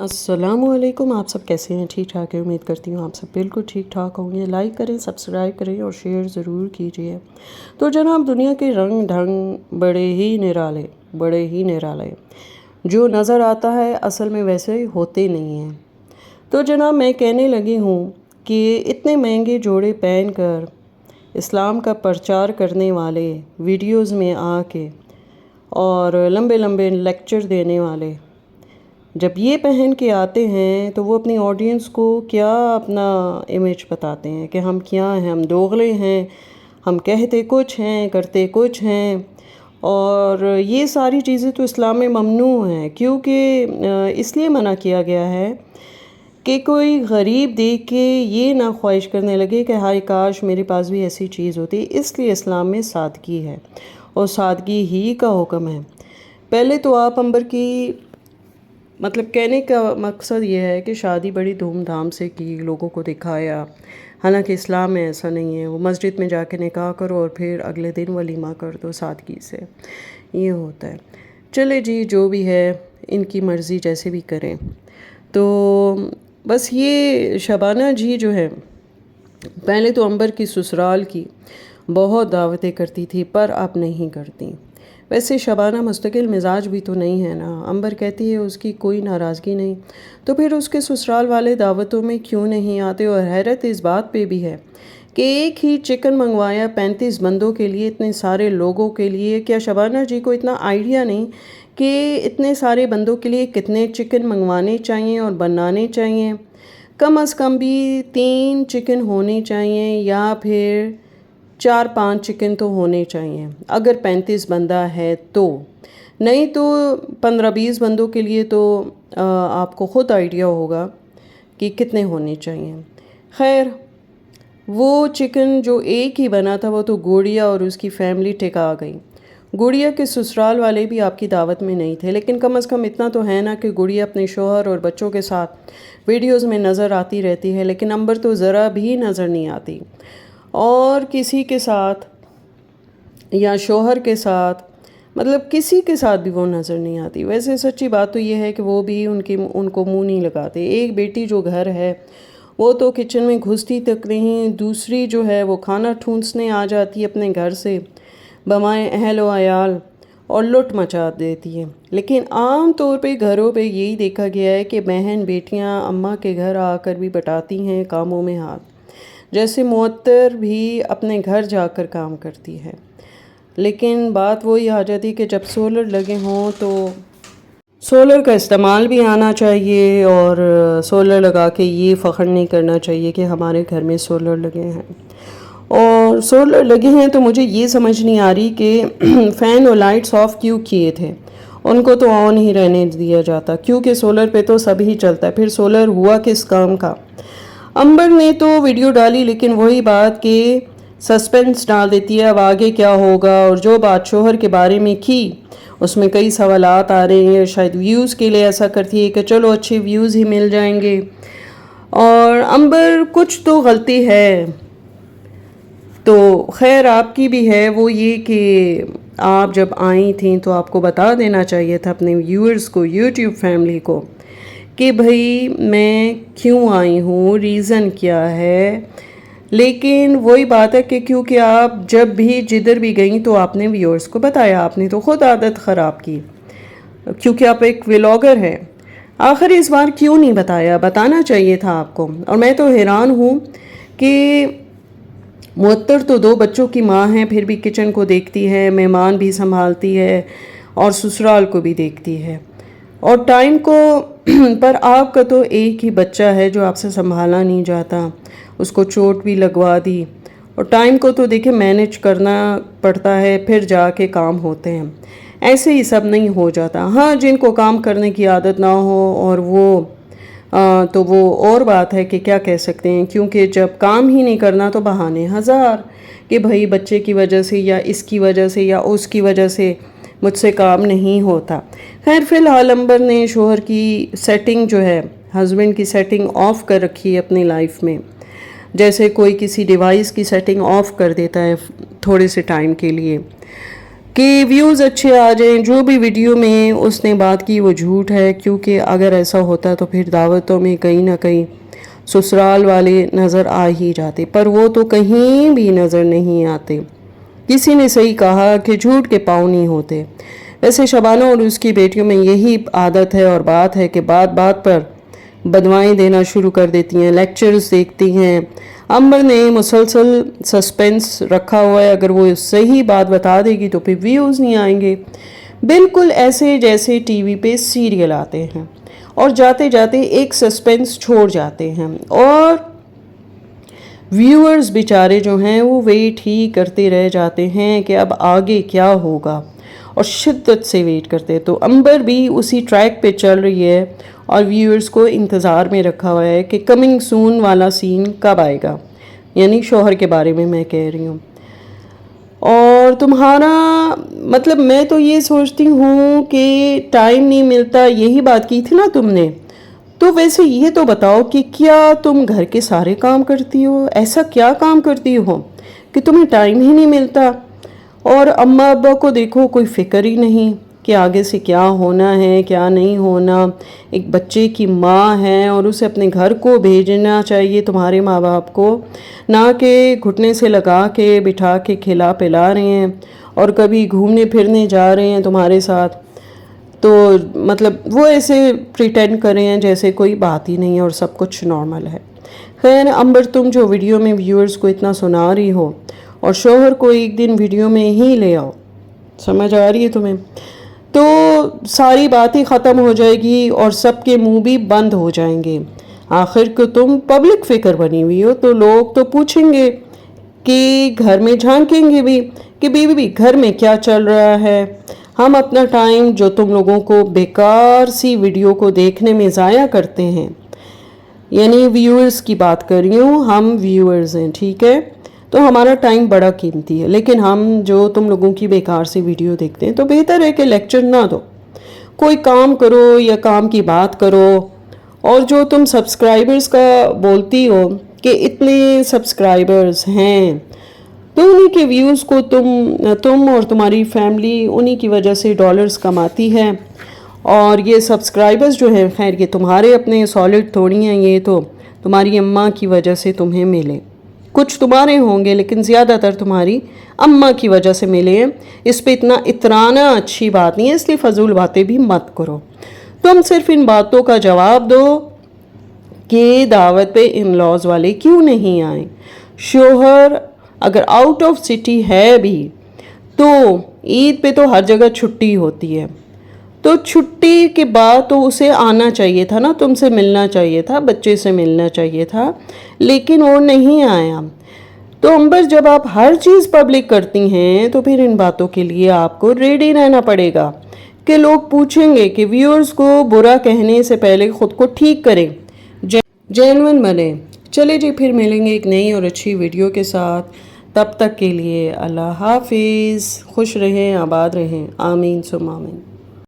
السلام علیکم، آپ سب کیسے ہیں؟ ٹھیک ٹھاک ہے؟ امید کرتی ہوں آپ سب بالکل ٹھیک ٹھاک ہوں گے۔ لائک کریں، سبسکرائب کریں اور شیئر ضرور کیجیے۔ تو جناب، دنیا کے رنگ ڈھنگ بڑے ہی نرالے جو نظر آتا ہے اصل میں ویسے ہوتے نہیں ہیں۔ تو جناب، میں کہنے لگی ہوں کہ اتنے مہنگے جوڑے پہن کر اسلام کا پرچار کرنے والے ویڈیوز میں آ کے اور لمبے لمبے لیکچر دینے والے جب یہ پہن کے آتے ہیں تو وہ اپنی آڈینس کو کیا اپنا امیج بتاتے ہیں کہ ہم کیا ہیں، ہم دوغلے ہیں، ہم کہتے کچھ ہیں کرتے کچھ ہیں۔ اور یہ ساری چیزیں تو اسلام میں ممنوع ہیں، کیونکہ اس لیے منع کیا گیا ہے کہ کوئی غریب دیکھ کے یہ نہ خواہش کرنے لگے کہ ہائے کاش میرے پاس بھی ایسی چیز ہوتی۔ اس لیے اسلام میں سادگی ہے اور سادگی ہی کا حکم ہے۔ پہلے تو آپ عنبر کی کہنے کا مقصد یہ ہے کہ شادی بڑی دھوم دھام سے کی، لوگوں کو دکھایا، حالانکہ اسلام میں ایسا نہیں ہے۔ وہ مسجد میں جا کے نکاح کرو اور پھر اگلے دن ولیمہ کر دو سادگی سے، یہ ہوتا ہے۔ چلے جی، جو بھی ہے ان کی مرضی، جیسے بھی کریں۔ تو بس یہ شبانہ جی جو ہے، پہلے تو عنبر کی سسرال کی بہت دعوتیں کرتی تھی، پر اب نہیں کرتی۔ ویسے شبانہ مستقل مزاج بھی تو نہیں ہے نا۔ عنبر کہتی ہے اس کی کوئی ناراضگی نہیں، تو پھر اس کے سسرال والے دعوتوں میں کیوں نہیں آتے؟ اور حیرت اس بات پہ بھی ہے کہ ایک ہی چکن منگوایا 35 بندوں کے لیے، اتنے سارے لوگوں کے لیے۔ کیا شبانہ جی کو اتنا آئیڈیا نہیں کہ اتنے سارے بندوں کے لیے کتنے چکن منگوانے چاہیے اور بنانے چاہیے؟ کم از کم بھی 3 چکن ہونے چاہیے، یا پھر 4-5 چکن تو ہونے چاہیے اگر 35 بندہ ہے تو۔ نہیں تو 15-20 بندوں کے لیے تو آپ کو خود آئیڈیا ہوگا کہ کتنے ہونے چاہیے۔ خیر، وہ چکن جو ایک ہی بنا تھا وہ تو گوڑیا اور اس کی فیملی ٹکا گئی۔ گوڑیا کے سسرال والے بھی آپ کی دعوت میں نہیں تھے، لیکن کم از کم اتنا تو ہے نا کہ گوڑیا اپنے شوہر اور بچوں کے ساتھ ویڈیوز میں نظر آتی رہتی ہے، لیکن عنبر تو ذرا بھی نظر نہیں آتی، اور کسی کے ساتھ یا شوہر کے ساتھ کسی کے ساتھ بھی وہ نظر نہیں آتی۔ ویسے سچی بات تو یہ ہے کہ وہ بھی ان کو منہ نہیں لگاتے۔ ایک بیٹی جو گھر ہے وہ تو کچن میں گھستی تک نہیں، دوسری جو ہے وہ کھانا ٹھونسنے آ جاتی اپنے گھر سے بمائے اہل و عیال اور لٹ مچا دیتی ہے۔ لیکن عام طور پہ گھروں پہ یہی دیکھا گیا ہے کہ بہن بیٹیاں اماں کے گھر آ کر بھی بٹاتی ہیں کاموں میں ہاتھ، جیسے معطر بھی اپنے گھر جا کر کام کرتی ہے۔ لیکن بات وہی آ جاتی کہ جب سولر لگے ہوں تو سولر کا استعمال بھی آنا چاہیے، اور سولر لگا کے یہ فخر نہیں کرنا چاہیے کہ ہمارے گھر میں سولر لگے ہیں۔ اور سولر لگے ہیں تو مجھے یہ سمجھ نہیں آ رہی کہ فین اور لائٹس آف کیوں کیے تھے؟ ان کو تو آن ہی رہنے دیا جاتا، کیونکہ سولر پہ تو سب ہی چلتا ہے۔ پھر سولر ہوا کس کام کا؟ عنبر نے تو ویڈیو ڈالی، لیکن وہی بات کہ سسپینس ڈال دیتی ہے اب آگے کیا ہوگا، اور جو بات شوہر کے بارے میں کی اس میں کئی سوالات آ رہے ہیں۔ شاید ویوز کے لیے ایسا کرتی ہے کہ چلو اچھے ویوز ہی مل جائیں گے۔ اور عنبر کچھ تو غلطی ہے، تو خیر آپ کی بھی ہے، وہ یہ کہ آپ جب آئی تھیں تو آپ کو بتا دینا چاہیے تھا اپنے ویورز کو، یوٹیوب فیملی کو، کہ بھئی میں کیوں آئی ہوں، ریزن کیا ہے۔ لیکن وہی بات ہے کہ کیونکہ آپ جب بھی جدھر بھی گئیں تو آپ نے ویورز کو بتایا، آپ نے تو خود عادت خراب کی، کیونکہ آپ ایک ولاگر ہیں۔ آخر اس بار کیوں نہیں بتایا؟ بتانا چاہیے تھا آپ کو۔ اور میں تو حیران ہوں کہ معطر تو 2 بچوں کی ماں ہیں، پھر بھی کچن کو دیکھتی ہے، مہمان بھی سنبھالتی ہے اور سسرال کو بھی دیکھتی ہے، اور ٹائم کو پر آپ کا تو ایک ہی بچہ ہے جو آپ سے سنبھالا نہیں جاتا، اس کو چوٹ بھی لگوا دی، اور ٹائم کو تو دیکھیں مینیج کرنا پڑتا ہے، پھر جا کے کام ہوتے ہیں۔ ایسے ہی سب نہیں ہو جاتا۔ ہاں، جن کو کام کرنے کی عادت نہ ہو اور تو وہ اور بات ہے کہ کیا کہہ سکتے ہیں، کیونکہ جب کام ہی نہیں کرنا تو بہانے ہزار کہ بھائی بچے کی وجہ سے یا اس کی وجہ سے یا اس کی وجہ سے مجھ سے کام نہیں ہوتا۔ خیر، فی الحال عنبر نے شوہر کی سیٹنگ جو ہے، ہسبینڈ کی سیٹنگ آف کر رکھی ہے اپنی لائف میں، جیسے کوئی کسی ڈیوائس کی سیٹنگ آف کر دیتا ہے تھوڑے سے ٹائم کے لیے۔ کہ ویوز اچھے آ جائیں. جو بھی ویڈیو میں اس نے بات کی وہ جھوٹ ہے، کیونکہ اگر ایسا ہوتا تو پھر دعوتوں میں کہیں نہ کہیں سسرال والے نظر آ ہی جاتے، پر وہ تو کہیں بھی نظر نہیں آتے. کسی نے صحیح کہا کہ جھوٹ کے پاؤں نہیں ہوتے. ویسے شبانہ اور اس کی بیٹیوں میں یہی عادت ہے اور بات ہے کہ بات بات پر بدوائیں دینا شروع کر دیتی ہیں، لیکچرز دیکھتی ہیں. امبر نے مسلسل سسپینس رکھا ہوا ہے، اگر وہ صحیح بات بتا دے گی تو پھر ویوز نہیں آئیں گے. بالکل ایسے جیسے ٹی وی پہ سیریل آتے ہیں اور جاتے جاتے ایک سسپینس چھوڑ جاتے ہیں اور ویورز بیچارے جو ہیں وہ ویٹ ہی کرتے رہ جاتے ہیں کہ اب آگے کیا ہوگا، اور شدت سے ویٹ کرتے. تو امبر بھی اسی ٹریک پہ چل رہی ہے اور ویورز کو انتظار میں رکھا ہوا ہے کہ کمنگ سون والا سین کب آئے گا، یعنی شوہر کے بارے میں کہہ رہی ہوں. اور تمہارا مطلب میں تو یہ سوچتی ہوں کہ ٹائم نہیں ملتا، یہی بات کی تھی نا تم نے. تو ویسے یہ تو بتاؤ کہ کیا تم گھر کے سارے کام کرتی ہو؟ ایسا کیا کام کرتی ہو کہ تمہیں ٹائم ہی نہیں ملتا؟ اور اماں ابا کو دیکھو، کوئی فکر ہی نہیں کہ آگے سے کیا ہونا ہے کیا نہیں ہونا. ایک بچے کی ماں ہے اور اسے اپنے گھر کو بھیجنا چاہیے تمہارے ماں باپ کو، نہ کہ گھٹنے سے لگا کے بٹھا کے کھلا پلا رہے ہیں اور کبھی گھومنے پھرنے جا رہے ہیں تمہارے ساتھ. تو مطلب وہ ایسے پریٹینڈ کر رہے ہیں جیسے کوئی بات ہی نہیں ہے اور سب کچھ نارمل ہے. خیر امبر، تم جو ویڈیو میں ویورز کو اتنا سنا رہی ہو اور شوہر کو ایک دن ویڈیو میں ہی لے آؤ، سمجھ آ رہی ہے تمہیں؟ تو ساری باتیں ختم ہو جائے گی اور سب کے منہ بھی بند ہو جائیں گے. آخر کو تم پبلک فگر بنی ہوئی ہو تو لوگ تو پوچھیں گے کہ گھر میں جھانکیں گے بھی کہ بیوی بھی گھر میں کیا چل رہا ہے. ہم اپنا ٹائم جو تم لوگوں کو بیکار سی ویڈیو کو دیکھنے میں ضائع کرتے ہیں، یعنی ویورز کی بات کر رہی ہوں، ہم ویورز ہیں، ٹھیک ہے؟ تو ہمارا ٹائم بڑا قیمتی ہے، لیکن ہم جو تم لوگوں کی بیکار سی ویڈیو دیکھتے ہیں تو بہتر ہے کہ لیکچر نہ دو، کوئی کام کرو یا کام کی بات کرو. اور جو تم سبسکرائبرز کا بولتی ہو کہ اتنے سبسکرائبرز ہیں، تو انہی کے ویوز کو تم اور تمہاری فیملی انہی کی وجہ سے ڈالرز کماتی ہے. اور یہ سبسکرائبرز جو ہیں، خیر یہ تمہارے اپنے سالڈ تھوڑی ہیں، یہ تو تمہاری اماں کی وجہ سے تمہیں ملے. کچھ تمہارے ہوں گے لیکن زیادہ تر تمہاری اماں کی وجہ سے ملے ہیں. اس پہ اتنا اترانا اچھی بات نہیں ہے، اس لیے فضول باتیں بھی مت کرو. تم صرف ان باتوں کا جواب دو کہ دعوت پہ ان لاز والے کیوں نہیں آئیں. شوہر اگر آؤٹ آف سٹی ہے بھی تو عید پہ تو ہر جگہ چھٹی ہوتی ہے، تو چھٹی کے بعد تو اسے آنا چاہیے تھا نا، تم سے ملنا چاہیے تھا، بچے سے ملنا چاہیے تھا، لیکن وہ نہیں آیا. تو امبر، جب آپ ہر چیز پبلک کرتی ہیں تو پھر ان باتوں کے لیے آپ کو ریڈی رہنا پڑے گا کہ لوگ پوچھیں گے کہ ویورز کو برا کہنے سے پہلے خود کو ٹھیک کریں، جینون بنیں. چلے جی، پھر ملیں گے ایک نئی اور اچھی ویڈیو کے ساتھ. تب تک کے لیے اللہ حافظ. خوش رہیں، آباد رہیں، آمین ثم آمین.